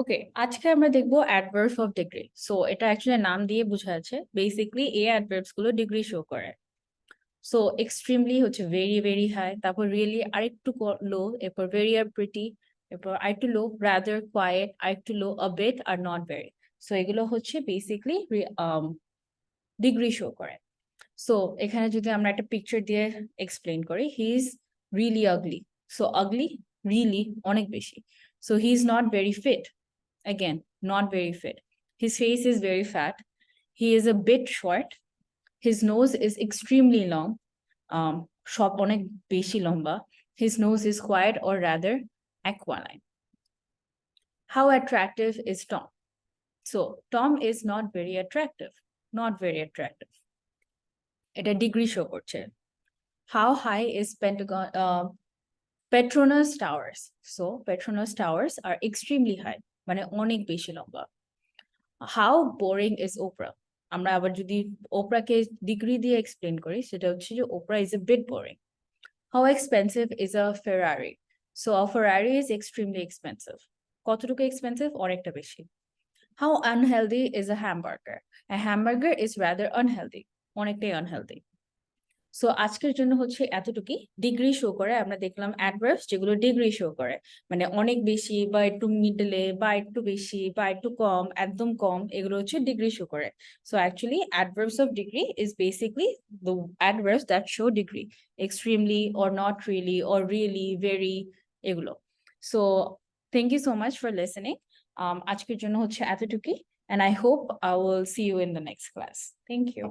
ওকে, আজকে আমরা দেখবো অ্যাডভার্বস অফ ডিগ্রি। সো এটা অ্যাকচুয়ালি নাম দিয়ে বোঝা যাচ্ছে, বেসিকলি এই অ্যাডভার্বস গুলো ডিগ্রি শো করে। সো এক্সট্রিমলি হচ্ছে ভেরি ভেরি হাই, তারপর রিয়েলি আরেকটু লো, এরপর ভেরি আর প্রিটি, এরপর আরেকটু লো, রাদার, কোয়াইট, আরেকটু low, a bit or not very. So এগুলো হচ্ছে বেসিকলি ডিগ্রি শো করে। সো এখানে যদি আমরা একটা পিকচার দিয়ে এক্সপ্লেন করি, he is really ugly. So ugly really অনেক বেশি। So he is not very fit, again not very fit. His face is very fat. He is a bit short. His nose is extremely long. Shop onek beshi lomba. His nose is quiet or rather aquiline. How attractive is Tom? So Tom is not very attractive. Not very attractive. Eta degree show korche. How high is Petronas Towers? So Petronas Towers are extremely high. মানে অনেক বেশি লম্বা। How boring is opera? আমরা আবার যদি ওপরাকে degree দিয়ে explain করি, সেটা হচ্ছে যে opera is a bit boring. How expensive is a Ferrari? So a Ferrari is extremely expensive. কতটুকু এক্সপেন্সিভ? অনেকটা বেশি। How unhealthy is a hamburger? A hamburger is rather unhealthy, অনেকটাই আনহেলদি। সো আজকের জন্য হচ্ছে এতটুকুই। ডিগ্রি শো করে আমরা দেখলাম অ্যাডভার্বস যেগুলো ডিগ্রি শো করে, মানে অনেক বেশি বা একটু মিডলে বা একটু বেশি বা একটু কম, একদম কম, এগুলো হচ্ছে ডিগ্রি শো করে। So actually adverbs of degree is basically the adverbs that show degree, extremely or not really or really very, এগুলো। So thank you so much for listening. আজকের জন্য হচ্ছে এতটুকুই, and I hope I will see you in the next class. Thank you.